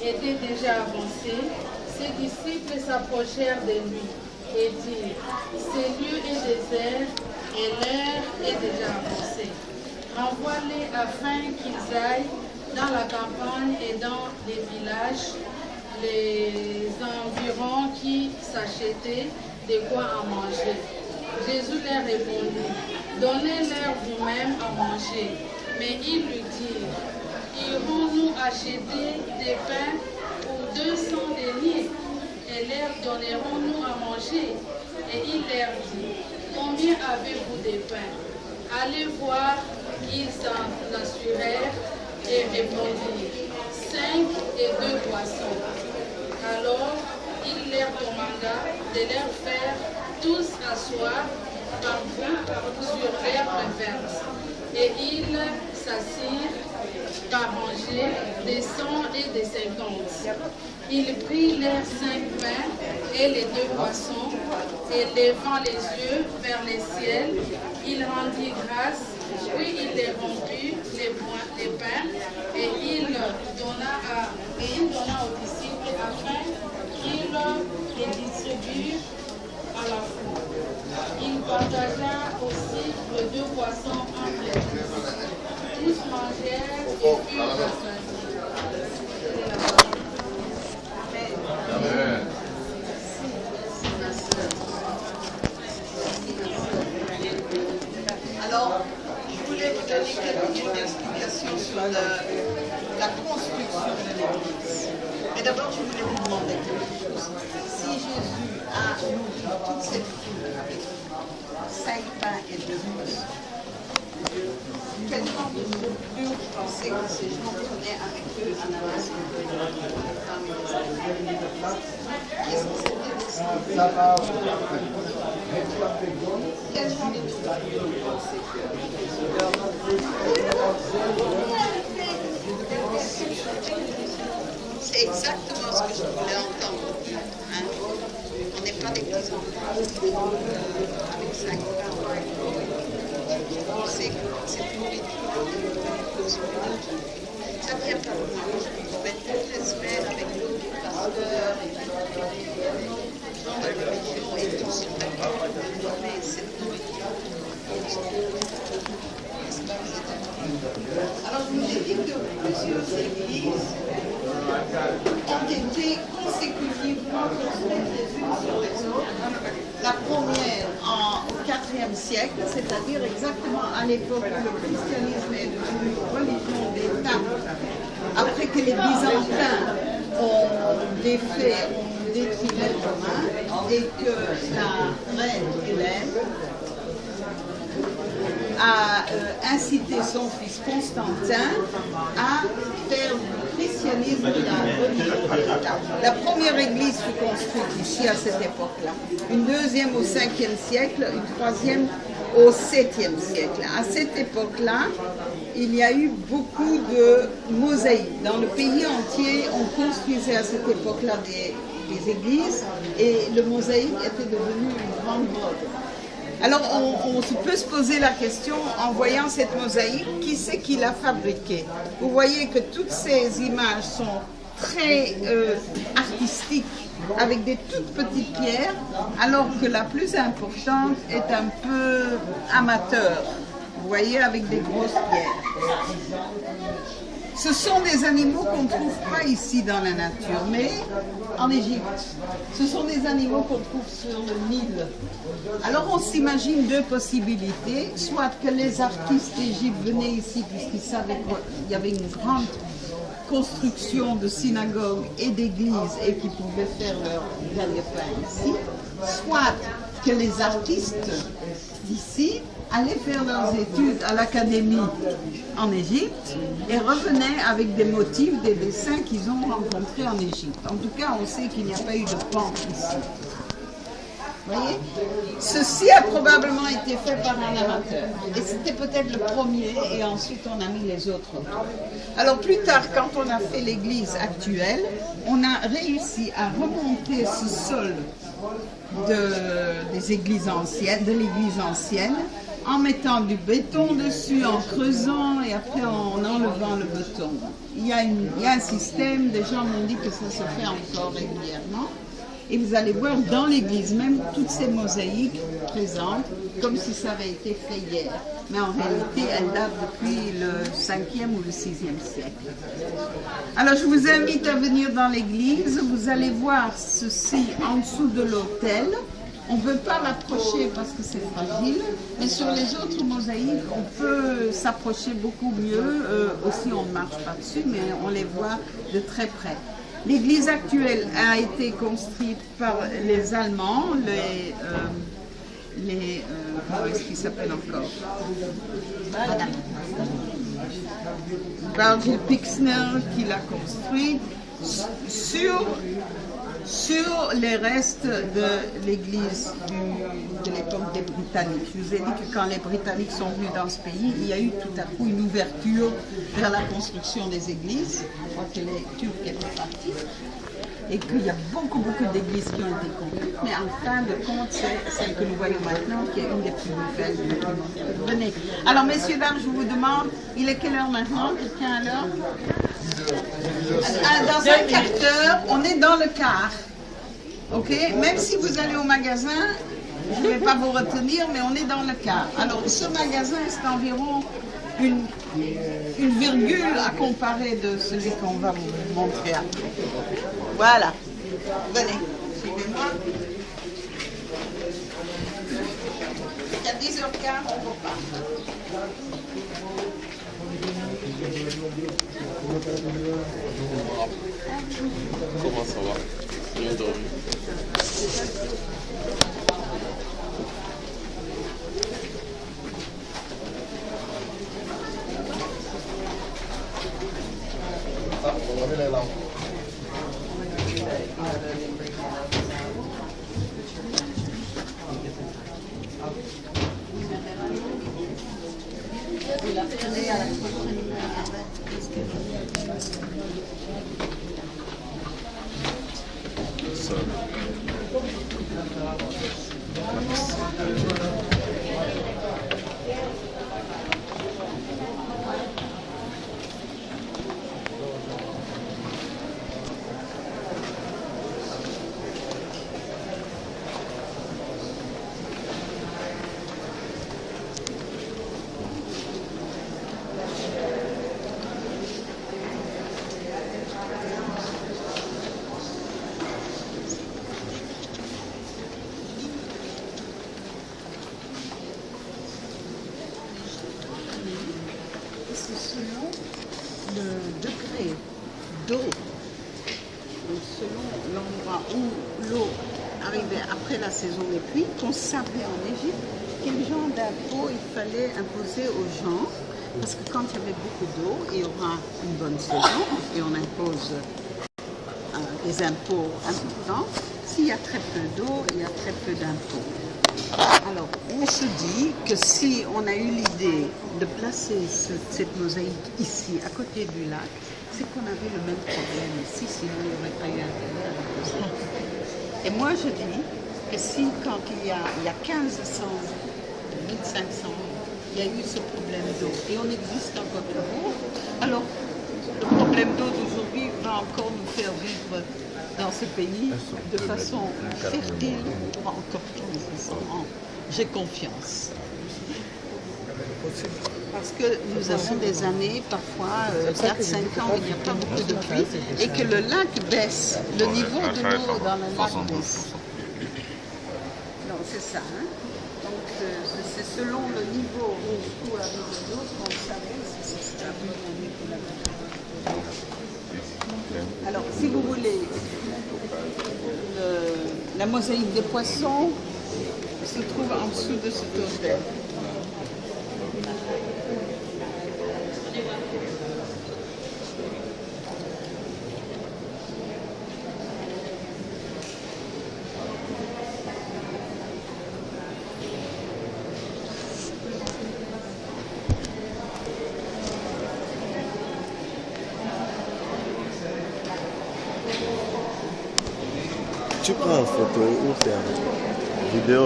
était déjà avancé, ses disciples s'approchèrent de lui et dirent, ce lieu est désert et l'heure est déjà avancée. Renvoie-les afin qu'ils aillent dans la campagne et dans les villages, les environs qui s'achetaient de quoi à manger. Jésus leur répondit, donnez-leur vous-même à manger. Mais ils lui dirent, irons-nous acheter des pains pour 200 deniers et leur donnerons-nous à manger? Et il leur dit, combien avez-vous de pains? Allez voir. Ils s'en assurèrent et répondirent, 5 et 2 poissons. Alors il leur demanda de leur faire tous asseoir par vous sur l'herbe verte. Et ils s'assirent par rangées des 100 et des 50. Il prit leurs 5 pains et les 2 poissons, et levant les yeux vers le ciel, il rendit grâce, puis il les rompit, les pains, et il donna aux disciples afin qu'ils les distribuent à la foule. Il partagea aussi les 2 poissons entre les tous. Tous mangèrent et furent rassasiés. Amen. Alors, je voulais vous donner quelques minutes d'explication sur la construction de l'Église. Mais d'abord, je voulais vous demander quelque chose. Si Jésus a nourri toute cette foule avec 5 pains et 2 poissons, quel genre de nourriture vous pensez que ces gens prenaient avec eux à la maison? Qu'est-ce que c'était aussi? Quel genre de nourriture vous pensez que c'est exactement ce que je voulais entendre. Hein? On n'est pas des petits enfants avec 5 pains. C'est cette nourriture ça vient pas de moi. Je vais être très semaines avec d'autres pasteurs et des gens de la religion et tous sont d'accord de donner cette nourriture. Alors je vous ai dit que plusieurs églises ont été consécutivement construites les unes sur les autres. La première au IVe siècle, c'est-à-dire exactement à l'époque où le christianisme est devenu une religion d'État, après que les Byzantins ont détruit les Romains et que la reine Hélène a incité son fils Constantin à faire du christianisme la religion d'État. La première église fut construite ici à cette époque-là, une deuxième au 5e siècle, une troisième au 7e siècle. À cette époque-là, il y a eu beaucoup de mosaïques. Dans le pays entier, on construisait à cette époque-là des églises et le mosaïque était devenu une grande mode. Alors, on peut se poser la question, en voyant cette mosaïque, qui c'est qui l'a fabriquée? Vous voyez que toutes ces images sont très artistiques, avec des toutes petites pierres, alors que la plus importante est un peu amateur. Vous voyez, avec des grosses pierres. Ce sont des animaux qu'on ne trouve pas ici dans la nature, mais en Égypte. Ce sont des animaux qu'on trouve sur le Nil. Alors on s'imagine deux possibilités, soit que les artistes d'Égypte venaient ici puisqu'ils savaient qu'il y avait une grande construction de synagogues et d'églises et qu'ils pouvaient faire leur gagne-pain ici, soit que les artistes d'ici allaient faire leurs études à l'académie en Égypte et revenaient avec des motifs, des dessins qu'ils ont rencontrés en Égypte. En tout cas, on sait qu'il n'y a pas eu de pente ici. Vous voyez? Ceci a probablement été fait par un amateur. Et c'était peut-être le premier, et ensuite on a mis les autres. Alors plus tard, quand on a fait l'église actuelle, on a réussi à remonter ce sol des églises anciennes, de l'église ancienne, en mettant du béton dessus, en creusant et après en enlevant le béton. Il y a un système, des gens m'ont dit que ça se fait encore régulièrement. Et vous allez voir dans l'église même toutes ces mosaïques présentes, comme si ça avait été fait hier. Mais en réalité, elles datent depuis le 5e ou le 6e siècle. Alors je vous invite à venir dans l'église. Vous allez voir ceci en dessous de l'autel. On ne peut pas l'approcher parce que c'est fragile, mais sur les autres mosaïques, on peut s'approcher beaucoup mieux. Aussi, on ne marche pas dessus, mais on les voit de très près. L'église actuelle a été construite par les Allemands, comment est-ce qu'ils s'appellent encore? Bargil Pixner qui l'a construite sur les restes de l'église de l'époque des Britanniques. Je vous ai dit que quand les Britanniques sont venus dans ce pays, il y a eu tout à coup une ouverture vers la construction des églises. Je crois que les Turcs étaient partis et qu'il y a beaucoup d'églises qui ont été construites. Mais en fin de compte, c'est celle que nous voyons maintenant qui est une des plus nouvelles du monde. Venez. Alors, messieurs, dames, je vous demande, il est quelle heure maintenant? Quelqu'un à l'heure? Dans un quart d'heure, on est dans le quart. Ok? Même si vous allez au magasin, je ne vais pas vous retenir, mais on est dans le quart. Alors, ce magasin, c'est environ une virgule à comparer de celui qu'on va vous montrer après. Voilà. Venez, suivez-moi. Il y a 10h15, on repart. Comment ça va? Bien dormi. Ah, on va mettre les lampes. Selon le degré d'eau, selon l'endroit où l'eau arrivait après la saison des pluies, qu'on savait en Égypte quel genre d'impôt il fallait imposer aux gens, parce que quand il y avait beaucoup d'eau, il y aura une bonne saison et on impose des impôts importants. S'il y a très peu d'eau, il y a très peu d'impôts. Alors, on se dit que si on a eu l'idée de placer cette mosaïque ici, à côté du lac, c'est qu'on avait le même problème ici, sinon il n'y aurait pas eu intérêt à le poser. Et moi, je dis que si, quand il y a 1500, 1500 ans, il y a eu ce problème d'eau, et on existe encore toujours, alors le problème d'eau d'aujourd'hui va encore nous faire vivre dans ce pays de façon fertile pour encore 1500 ans. J'ai confiance. Parce que nous avons des années, parfois 4-5 ans, il n'y a pas beaucoup de pluie, et que le lac baisse, le niveau de l'eau dans le lac baisse. Non, c'est ça. Hein? Donc c'est selon le niveau où arrive l'eau qu'on savait si c'est stable. Alors, si vous voulez, la mosaïque des poissons se trouve en dessous de cet autel. Tu prends une photo ou faire une vidéo?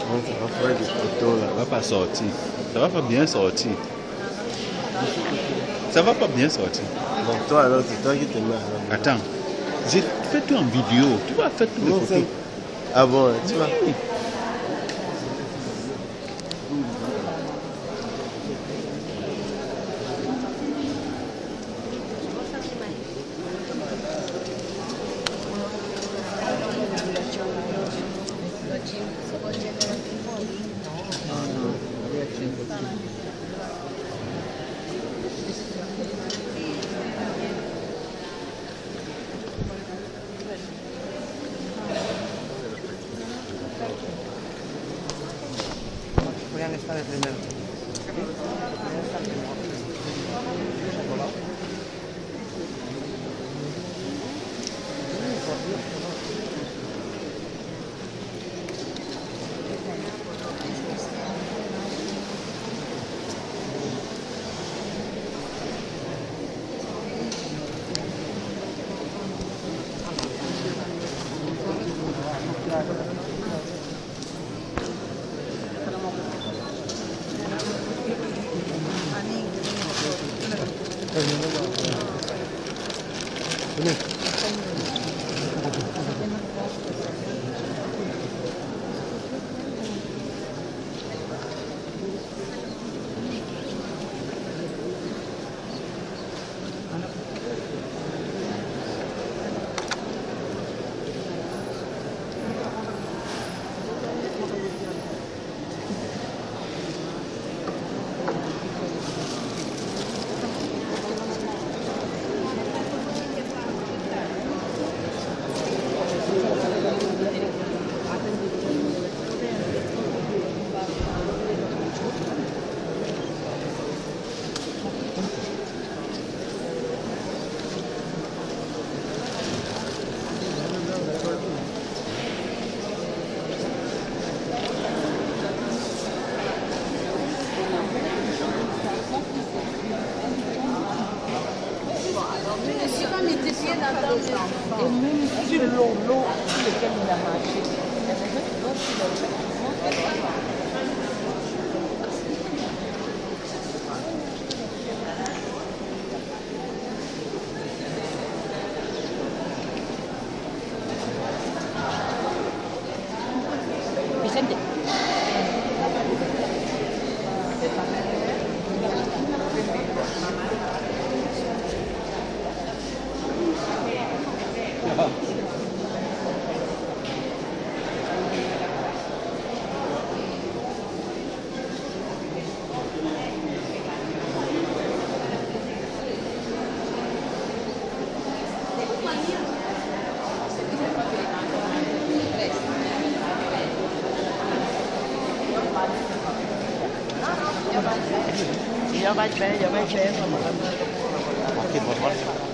Non, ça va faire des photos là. Ça va pas sortir. Ça va pas bien sortir. Ça va pas bien sortir. Bon, toi alors, c'est toi qui te mets. Attends. J'ai fait tout en vidéo. Tu vas faire toutes les Non, photos. ah bon, tu vas. Oui. Podrían estar de primero. Sur l'eau sur lequel il a marché. Vicente. Jo vaig fer, Aquí, por favor.